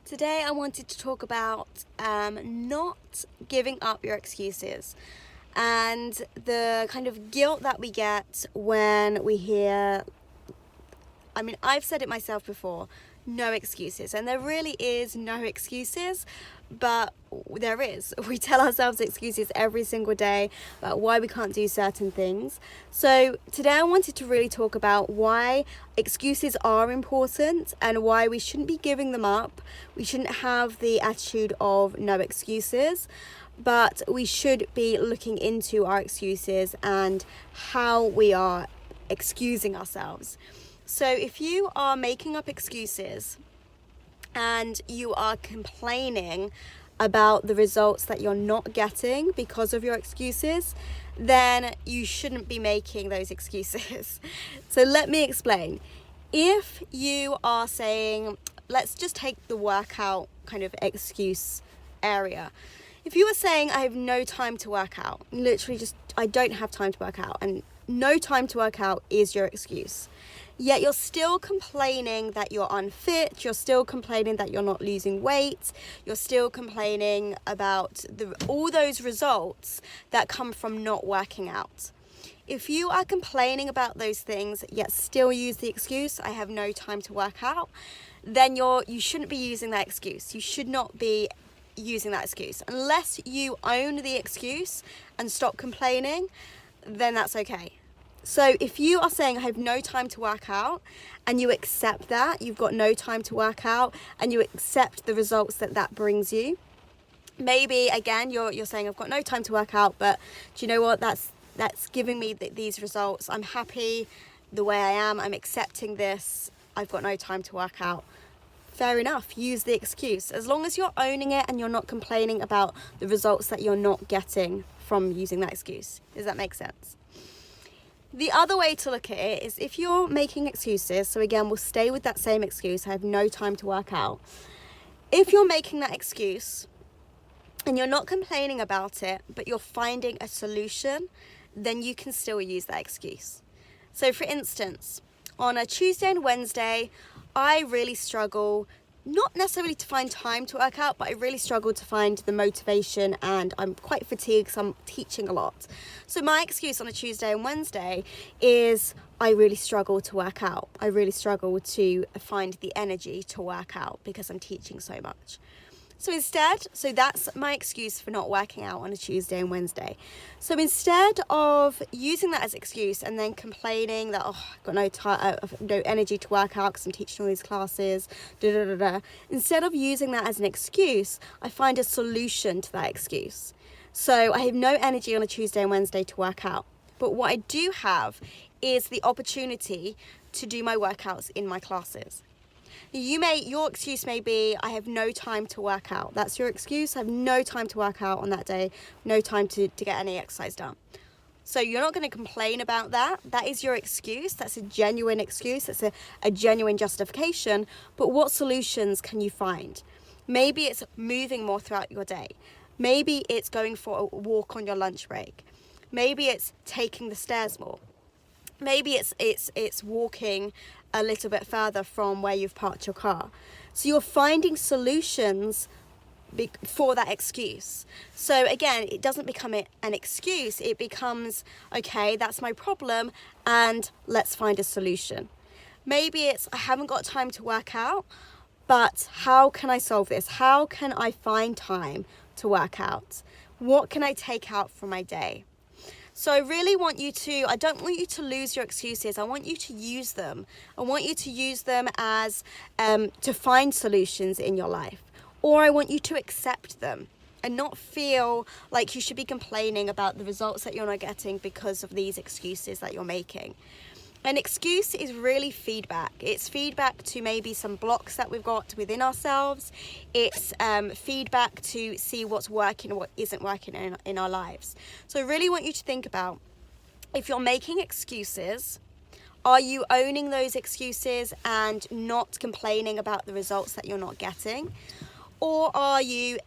Today I wanted to talk about not giving up your excuses and the kind of guilt that we get when we hear, I've said it myself before, no excuses. And there really is no excuses, but there is. We tell ourselves excuses every single day about why we can't do certain things. So today I wanted to really talk about why excuses are important and why we shouldn't be giving them up. We shouldn't have the attitude of no excuses, but we should be looking into our excuses and how we are excusing ourselves. So if you are making up excuses and you are complaining about the results that you're not getting because of your excuses, then you shouldn't be making those excuses. So let me explain. If you are saying, let's just take the workout kind of excuse area. If you were saying, I have no time to work out, literally just, I don't have time to work out, and no time to work out is your excuse. Yet you're still complaining that you're unfit, you're still complaining that you're not losing weight, you're still complaining about all those results that come from not working out. If you are complaining about those things, yet still use the excuse, I have no time to work out, then you shouldn't be using that excuse. You should not be using that excuse. Unless you own the excuse and stop complaining, then that's okay. So if you are saying I have no time to work out and you accept that, you've got no time to work out and you accept the results that brings you, maybe again you're saying I've got no time to work out, but do you know what, that's giving me these results. I'm happy the way I am, I'm accepting this, I've got no time to work out. Fair enough, use the excuse. As long as you're owning it and you're not complaining about the results that you're not getting from using that excuse. Does that make sense? The other way to look at it is if you're making excuses, so again, we'll stay with that same excuse, I have no time to work out. If you're making that excuse and you're not complaining about it, but you're finding a solution, then you can still use that excuse. So for instance, on a Tuesday and Wednesday, I really struggle, not necessarily to find time to work out, but I really struggle to find the motivation and I'm quite fatigued because I'm teaching a lot. So my excuse on a Tuesday and Wednesday is I really struggle to work out. I really struggle to find the energy to work out because I'm teaching so much. So that's my excuse for not working out on a Tuesday and Wednesday. So instead of using that as an excuse and then complaining that, I've got no energy to work out because I'm teaching all these classes, instead of using that as an excuse, I find a solution to that excuse. So I have no energy on a Tuesday and Wednesday to work out. But what I do have is the opportunity to do my workouts in my classes. Your excuse may be, I have no time to work out. That's your excuse. I have no time to work out on that day, no time to get any exercise done. So you're not going to complain about that. That is your excuse. That's a genuine excuse. That's a genuine justification. But what solutions can you find? Maybe it's moving more throughout your day. Maybe it's going for a walk on your lunch break. Maybe it's taking the stairs more. Maybe it's walking a little bit further from where you've parked your car. So you're finding solutions for that excuse. So again, it doesn't become an excuse. It becomes, okay, that's my problem and let's find a solution. Maybe it's, I haven't got time to work out, but how can I solve this? How can I find time to work out? What can I take out from my day? So I really I don't want you to lose your excuses. I want you to use them. I want you to use them as to find solutions in your life. Or I want you to accept them and not feel like you should be complaining about the results that you're not getting because of these excuses that you're making. An excuse is really feedback. It's feedback to maybe some blocks that we've got within ourselves. It's feedback to see what's working and what isn't working in our lives. So I really want you to think about, if you're making excuses, are you owning those excuses and not complaining about the results that you're not getting? Or are you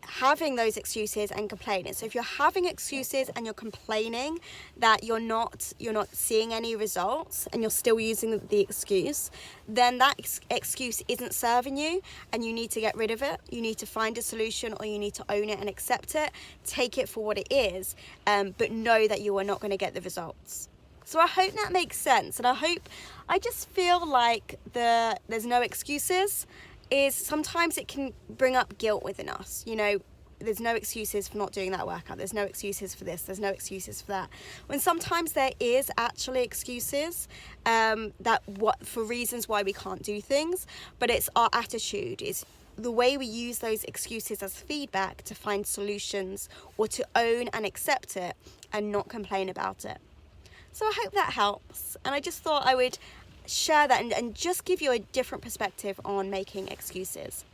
having those excuses and complaining. So if you're having excuses and you're complaining that you're not seeing any results and you're still using the excuse, then that excuse isn't serving you and you need to get rid of it. You need to find a solution, or you need to own it and accept it, take it for what it is, but know that you are not going to get the results. So I hope that makes sense, and I just feel like there's no excuses is sometimes it can bring up guilt within us. You know, there's no excuses for not doing that workout, there's no excuses for this, there's no excuses for that, when sometimes there is actually excuses for reasons why we can't do things, but it's our attitude, it's the way we use those excuses as feedback to find solutions, or to own and accept it and not complain about it. So I hope that helps, and I just thought I would share that and just give you a different perspective on making excuses.